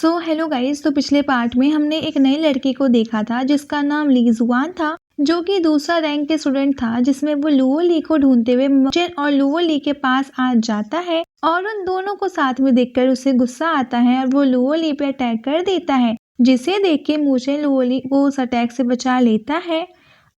Hello guys. तो पिछले part में हमने एक नई लड़की को देखा था जिसका नाम ली जुआन था, जो कि दूसरा रैंक के स्टूडेंट था, जिसमें वो लुओ ली को ढूंढते हुए मुचेन और लुओ ली के पास आ जाता है और उन दोनों को साथ में देखकर उसे गुस्सा आता है और वो लुओ ली पे अटैक कर देता है, जिसे देख के मुचेन लुओ ली को उस अटैक से बचा लेता है।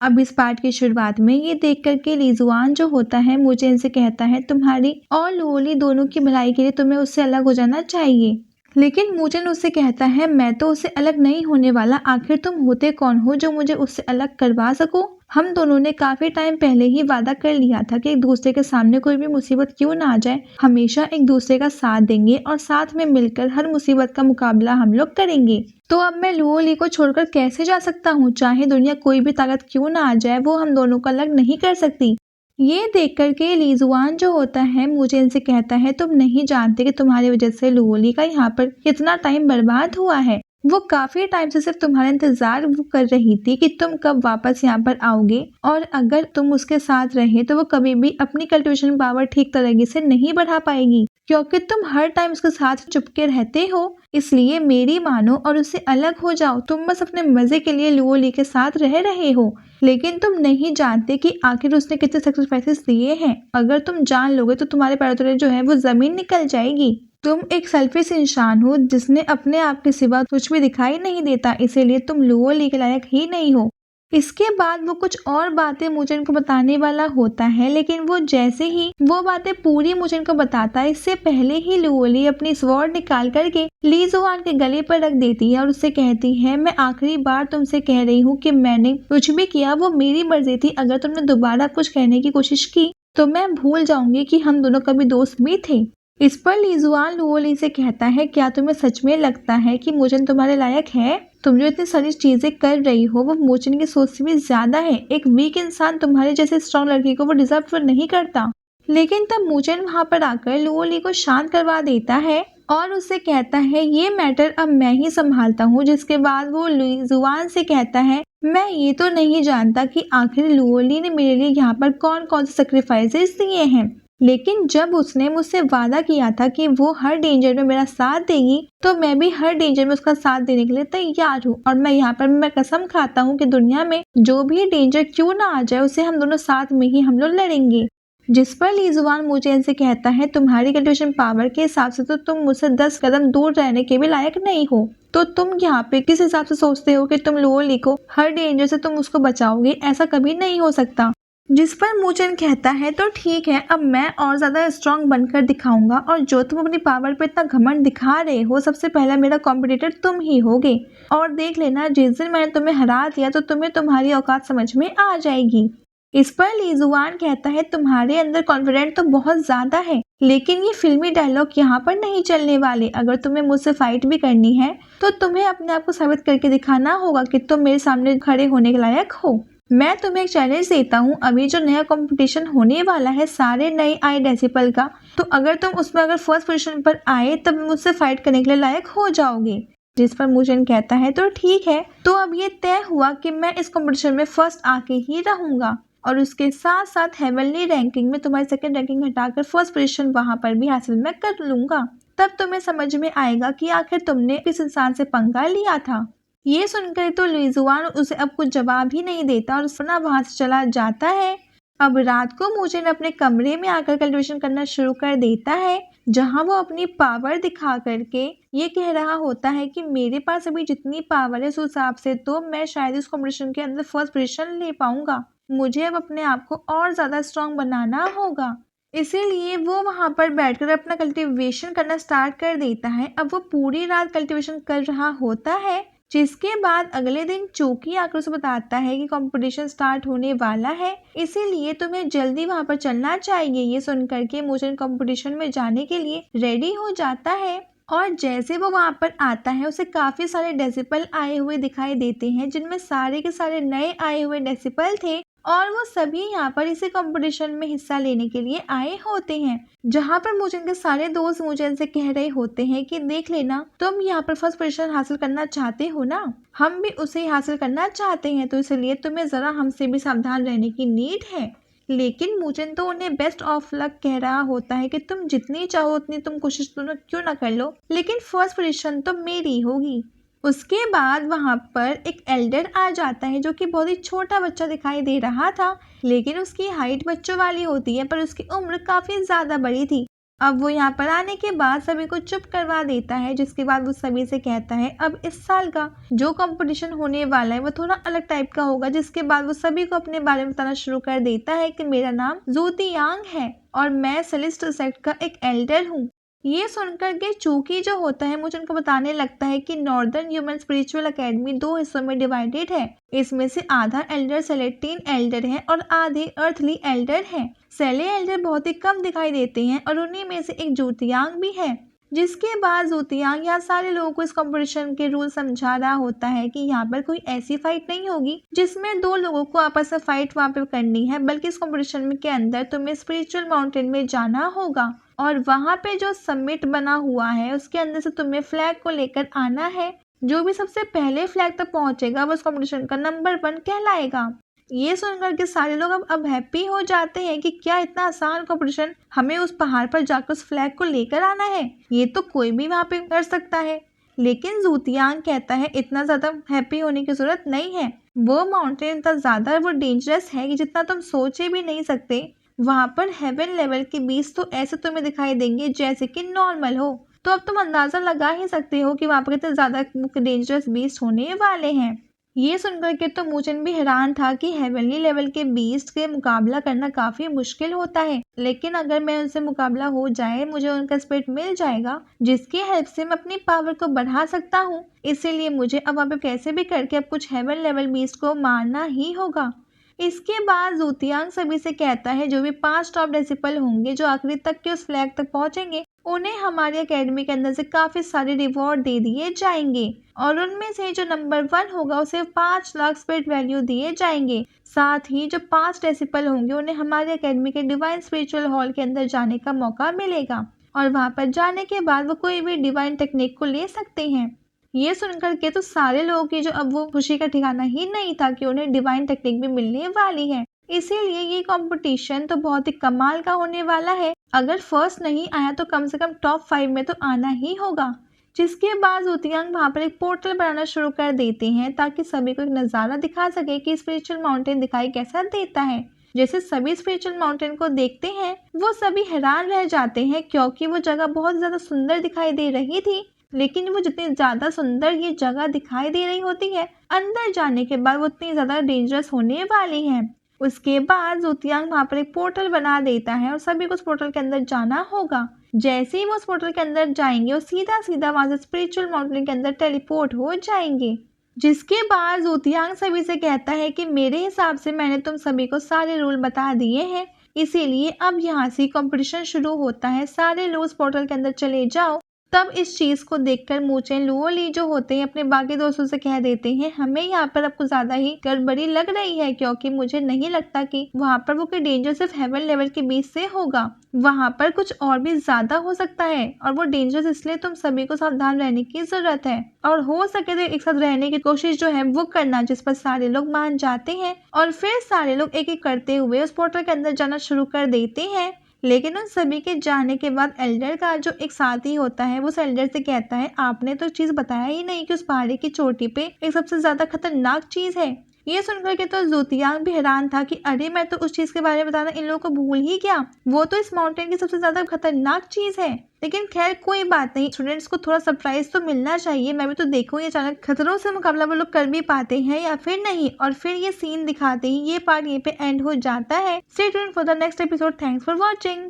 अब इस पार्ट की शुरुआत में ये देख कर के ली जुआन जो होता है मुचेन से कहता है तुम्हारी और लुओ ली दोनों की भलाई के लिए तुम्हें उससे अलग हो जाना चाहिए। लेकिन मुचेन उससे कहता है मैं तो उससे अलग नहीं होने वाला, आखिर तुम होते कौन हो जो मुझे उससे अलग करवा सको। हम दोनों ने काफी टाइम पहले ही वादा कर लिया था कि एक दूसरे के सामने कोई भी मुसीबत क्यों ना आ जाए, हमेशा एक दूसरे का साथ देंगे और साथ में मिलकर हर मुसीबत का मुकाबला हम लोग करेंगे। तो अब मैं लुओ ली को छोड़कर कैसे जा सकता हूँ, चाहे दुनिया कोई भी ताकत क्यों ना आ जाए, वो हम दोनों को अलग नहीं कर सकती। ये देख करके ली जुआन जो होता है मुचेन से कहता है तुम नहीं जानते कि तुम्हारी वजह से लुओ ली का यहाँ पर कितना टाइम बर्बाद हुआ है। वो काफी टाइम से सिर्फ तुम्हारा इंतजार वो कर रही थी कि तुम कब वापस यहाँ पर आओगे, और अगर तुम उसके साथ रहे तो वो कभी भी अपनी कल्टिवेशन पावर ठीक तरीके से नहीं बढ़ा पाएगी, क्योंकि तुम हर टाइम उसके साथ चुपके रहते हो। इसलिए मेरी मानो और उससे अलग हो जाओ। तुम बस अपने मजे के लिए लुओ ली के साथ रह रहे हो, लेकिन तुम नहीं जानते कि आखिर उसने कितने सेक्रीफाइसेस दिए हैं। अगर तुम जान लोगे तो तुम्हारे पैरों तले जो है वो जमीन निकल जाएगी। तुम एक सेल्फिश इंसान हो जिसने अपने आप के सिवा कुछ भी दिखाई नहीं देता, इसीलिए तुम लुओ ली के लायक ही नहीं हो। इसके बाद वो कुछ और बातें मुचेन को बताने वाला होता है, लेकिन वो जैसे ही वो बातें पूरी मुचेन को बताता है, इससे पहले ही लुओ ली अपनी स्वॉर्ड निकाल करके ली जुआन के गले पर रख देती है और उससे कहती है मैं आखिरी बार तुमसे कह रही हूँ कि मैंने कुछ भी किया वो मेरी मर्जी थी। अगर तुमने दोबारा कुछ कहने की कोशिश की तो मैं भूल जाऊंगी कि हम दोनों कभी दोस्त भी थे। इस पर ली जुआन लुओ ली से कहता है क्या तुम्हें सच में लगता है कि मुचेन तुम्हारे लायक है? तुम जो इतनी सारी चीजें कर रही हो वो मुचेन की सोच से भी ज्यादा है। एक वीक इंसान तुम्हारे जैसे स्ट्रॉन्ग लड़की को वो डिजर्व नहीं करता। लेकिन तब मुचेन वहां पर आकर लुओ ली को शांत करवा देता है और उससे कहता है ये मैटर अब मैं ही संभालता हूँ। जिसके बाद वो ली जुआन से कहता है मैं ये तो नहीं जानता कि आखिर लुओ ली ने मेरे लिए यहाँ पर कौन कौन से सेक्रीफाइसेस दिए हैं, लेकिन जब उसने मुझसे वादा किया था कि वो हर डेंजर में मेरा साथ देगी तो मैं भी हर डेंजर में उसका साथ देने के लिए तैयार हूँ। और मैं कसम खाता हूँ कि दुनिया में जो भी डेंजर क्यों ना आ जाए उसे हम दोनों साथ में ही हम लोग लड़ेंगे। जिस पर ली जुआन मुचेन से कहता है तुम्हारी कल्टिवेशन पावर के हिसाब से तो तुम मुझसे 10 कदम दूर रहने के भी लायक नहीं हो, तो तुम यहाँ पे किस हिसाब से सोचते हो कि तुम लुओ ली को हर डेंजर से तुम उसको बचाओगे? ऐसा कभी नहीं हो सकता। जिस पर मुचेन कहता है तो ठीक है, अब मैं और ज्यादा स्ट्रांग बनकर दिखाऊंगा, और जो तुम अपनी पावर पे इतना घमंड दिखा रहे हो सबसे पहला मेरा कॉम्पिटिटर तुम ही होगे, और देख लेना जिस दिन मैंने तुम्हें हरा दिया तो तुम्हें तुम्हारी औकात समझ में आ जाएगी। इस पर ली जुआन कहता है तुम्हारे अंदर कॉन्फिडेंट तो बहुत ज्यादा है, लेकिन ये फिल्मी डायलॉग यहाँ पर नहीं चलने वाले। अगर तुम्हें मुझसे फाइट भी करनी है तो तुम्हें अपने आप को साबित करके दिखाना होगा कि तुम मेरे सामने खड़े होने के लायक हो। मैं तुम्हें एक चैलेंज देता हूँ, अभी जो नया कंपटीशन होने वाला है सारे नए आए डेसिबल का, तो अगर तुम उसमें अगर फर्स्ट पोजीशन पर आए तब मुझसे फाइट करने के लिए लायक हो जाओगे। जिस पर मुचेन कहता है तो ठीक है, तो अब ये तय हुआ कि मैं इस कंपटीशन में फर्स्ट आके ही रहूंगा, और उसके साथ साथ हेवनली रैंकिंग में तुम्हारी सेकंड रैंकिंग हटाकर फर्स्ट पोजीशन वहां पर भी हासिल मैं कर लूंगा। तब तुम्हें समझ में आएगा कि आखिर तुमने किस इंसान से पंगा लिया था। ये सुनकर तो ली जुआन उसे अब कुछ जवाब ही नहीं देता और उसना वहां से चला जाता है। अब रात को मुचेन अपने कमरे में आकर कल्टिवेशन करना शुरू कर देता है, जहां वो अपनी पावर दिखा करके ये कह रहा होता है कि मेरे पास अभी जितनी पावर है उस हिसाब से तो मैं शायद इस कॉम्पिटिशन के अंदर फर्स्ट पोजीशन ले पाऊंगा। मुझे अब अपने आप को और ज्यादा स्ट्रांग बनाना होगा। इसीलिए वो वहां पर बैठकर अपना कल्टीवेशन करना स्टार्ट कर देता है। अब वो पूरी रात कल्टीवेशन कर रहा होता है, जिसके बाद अगले दिन चौकी आकर उसे बताता है कि कंपटीशन स्टार्ट होने वाला है, इसीलिए तुम्हें जल्दी वहां पर चलना चाहिए। ये सुनकर के मुचेन कंपटीशन में जाने के लिए रेडी हो जाता है, और जैसे वो वहां पर आता है उसे काफी सारे डेसिबल आए हुए दिखाई देते हैं, जिनमें सारे के सारे नए आए हुए डेसिबल थे, और वो सभी यहाँ पर इसी कंपटीशन में हिस्सा लेने के लिए आए होते हैं। जहाँ पर मुचेन के सारे दोस्त मुचेन से कह रहे होते हैं कि देख लेना तुम यहाँ पर फर्स्ट पोजीशन हासिल करना चाहते हो ना, हम भी उसे हासिल करना चाहते हैं, तो इसलिए तुम्हें जरा हमसे भी सावधान रहने की नीड है। लेकिन मूचन तो उन्हें बेस्ट ऑफ लक कह रहा होता है कि तुम जितनी चाहो उतनी तुम कोशिश तो क्यों ना कर लो, लेकिन फर्स्ट पोजीशन तो मेरी होगी। उसके बाद वहां पर एक एल्डर आ जाता है जो कि बहुत ही छोटा बच्चा दिखाई दे रहा था, लेकिन उसकी हाइट बच्चों वाली होती है पर उसकी उम्र काफी ज्यादा बड़ी थी। अब वो यहाँ पर आने के बाद सभी को चुप करवा देता है, जिसके बाद वो सभी से कहता है अब इस साल का जो कंपटीशन होने वाला है वो थोड़ा अलग टाइप का होगा। जिसके बाद वो सभी को अपने बारे में बताना शुरू कर देता है कि मेरा नाम ज़ूतियांग है और मैं सेलेस्टियल सेक्ट का एक एल्डर हूँ। ये सुनकर के चूकी जो होता है मुझे उनको बताने लगता है कि नॉर्दर्न ह्यूमन स्पिरिचुअल एकेडमी 2 हिस्सों में डिवाइडेड है। इसमें से आधा एल्डर सेलेस्टिन एल्डर है और आधे अर्थली एल्डर है। सेले एल्डर बहुत ही कम दिखाई देते हैं और उन्हीं में से एक ज़ूतियांग भी है। जिसके बाद ज़ूतियांग यहाँ सारे लोगों को इस कंपटीशन के रूल समझा रहा होता है कि यहाँ पर कोई ऐसी फाइट नहीं होगी जिसमें 2 लोगों को आपस में फाइट वहाँ पे करनी है, बल्कि इस कंपटीशन के अंदर तुम्हें स्पिरिचुअल माउंटेन में जाना होगा और वहाँ पे जो समिट बना हुआ है उसके अंदर से तुम्हें फ्लैग को लेकर आना है। जो भी सबसे पहले फ्लैग तक पहुंचेगा वो इस कंपटीशन का नंबर 1 कहलाएगा। ये सुनकर के सारे लोग अब हैप्पी हो जाते हैं कि क्या इतना आसान कंपटीशन, हमें उस पहाड़ पर जाकर उस फ्लैग को लेकर आना है, ये तो कोई भी वहाँ पे कर सकता है। लेकिन ज़ूतियांग कहता है इतना ज़्यादा हैप्पी होने की ज़रूरत नहीं है, वो माउंटेन इतना ज़्यादा वो डेंजरस है कि जितना तुम सोचे भी नहीं सकते। वहाँ पर हेवन लेवल के बीस्ट तो ऐसे तुम्हें दिखाई देंगे जैसे कि नॉर्मल हो, तो अब तुम अंदाज़ा लगा ही सकते हो कि वहाँ पर कितने ज़्यादा डेंजरस बीस्ट होने वाले हैं। ये सुनकर के तो मूचन भी हैरान था कि हेवनली लेवल के बीस्ट के मुकाबला करना काफी मुश्किल होता है, लेकिन अगर मैं उनसे मुकाबला हो जाए मुझे उनका स्पिरिट मिल जाएगा जिसकी हेल्प से मैं अपनी पावर को बढ़ा सकता हूँ। इसीलिए मुझे अब वहाँ पे कैसे भी करके अब कुछ हेवन लेवल बीस्ट को मारना ही होगा। इसके बाद ज़ूतियांग सभी से कहता है जो भी 5 टॉप डेसिपल होंगे जो आखिरी तक के उस फ्लैग तक पहुंचेंगे उन्हें हमारी एकेडमी के अंदर से काफी सारे रिवॉर्ड दे दिए जाएंगे और उनमें से जो नंबर 1 होगा उसे 5 लाख स्पिरिट वैल्यू दिए जाएंगे। साथ ही जो 5 डेसिपल होंगे उन्हें हमारी एकेडमी के डिवाइन स्पिरिचुअल हॉल के अंदर जाने का मौका मिलेगा और वहां पर जाने के बाद वो कोई भी डिवाइन टेक्निक को ले सकते हैं। ये सुनकर के तो सारे लोगों की जो अब वो खुशी का ठिकाना ही नहीं था कि उन्हें डिवाइन टेक्निक भी मिलने वाली है। इसीलिए ये कंपटीशन तो बहुत ही कमाल का होने वाला है। अगर फर्स्ट नहीं आया तो कम से कम टॉप 5 में तो आना ही होगा। जिसके बाद ज़ूतियांग वहाँ पर एक पोर्टल बनाना शुरू कर देते हैं ताकि सभी को एक नज़ारा दिखा सके कि स्पिरिचुअल माउंटेन दिखाई कैसा देता है। जैसे सभी स्पिरिचुअल माउंटेन को देखते हैं वो सभी हैरान रह जाते हैं क्योंकि वो जगह बहुत ज़्यादा सुंदर दिखाई दे रही थी, लेकिन वो जितनी ज़्यादा सुंदर ये जगह दिखाई दे रही होती है अंदर जाने के बाद वो उतनी ज़्यादा डेंजरस होने वाली है। उसके बाद ज़ूतियांग वहाँ पर एक पोर्टल बना देता है और सभी को उस पोर्टल के अंदर जाना होगा। जैसे ही वो उस पोर्टल के अंदर जाएंगे वो सीधा सीधा वहाँ से स्पिरिचुअल माउंटेन के अंदर टेलीपोर्ट हो जाएंगे। जिसके बाद ज़ूतियांग सभी से कहता है कि मेरे हिसाब से मैंने तुम सभी को सारे रूल बता दिए हैं, इसीलिए अब यहाँ से कंपटीशन शुरू होता है। सारे लोग उस पोर्टल के अंदर चले जाओ। तब इस चीज को देखकर मूचेन लुओली जो होते हैं अपने बाकी दोस्तों से कह देते हैं हमें यहाँ पर अब कुछ ज्यादा ही गड़बड़ी लग रही है क्योंकि मुझे नहीं लगता कि वहाँ पर वो कोई डेंजर सिर्फ हेवन लेवल के बीच से होगा, वहाँ पर कुछ और भी ज्यादा हो सकता है और वो डेंजरस इसलिए तुम सभी को सावधान रहने की जरूरत है और हो सके तो एक साथ रहने की कोशिश जो है वो करना। जिस पर सारे लोग मान जाते हैं और फिर सारे लोग एक एक करते हुए उस पोर्टल के अंदर जाना शुरू कर देते हैं। लेकिन उन सभी के जाने के बाद एल्डर का जो एक साथी होता है वो उस एल्डर से कहता है आपने तो चीज बताया ही नहीं कि उस पहाड़ी की चोटी पे एक सबसे ज्यादा खतरनाक चीज है। ये सुनकर के तो ज़ूतियांग भी हैरान था कि अरे मैं तो उस चीज के बारे में बताना इन लोगों को भूल ही गया, वो तो इस माउंटेन की सबसे ज्यादा खतरनाक चीज है। लेकिन खैर कोई बात नहीं, स्टूडेंट्स को थोड़ा सरप्राइज तो मिलना चाहिए। मैं भी तो देखूं ये अचानक खतरों से मुकाबला वो लोग कर भी पाते हैं या फिर नहीं। और फिर ये सीन दिखाते ही ये पार्ट ये पे एंड हो जाता है। Stay tuned for the next episode. Thanks for watching.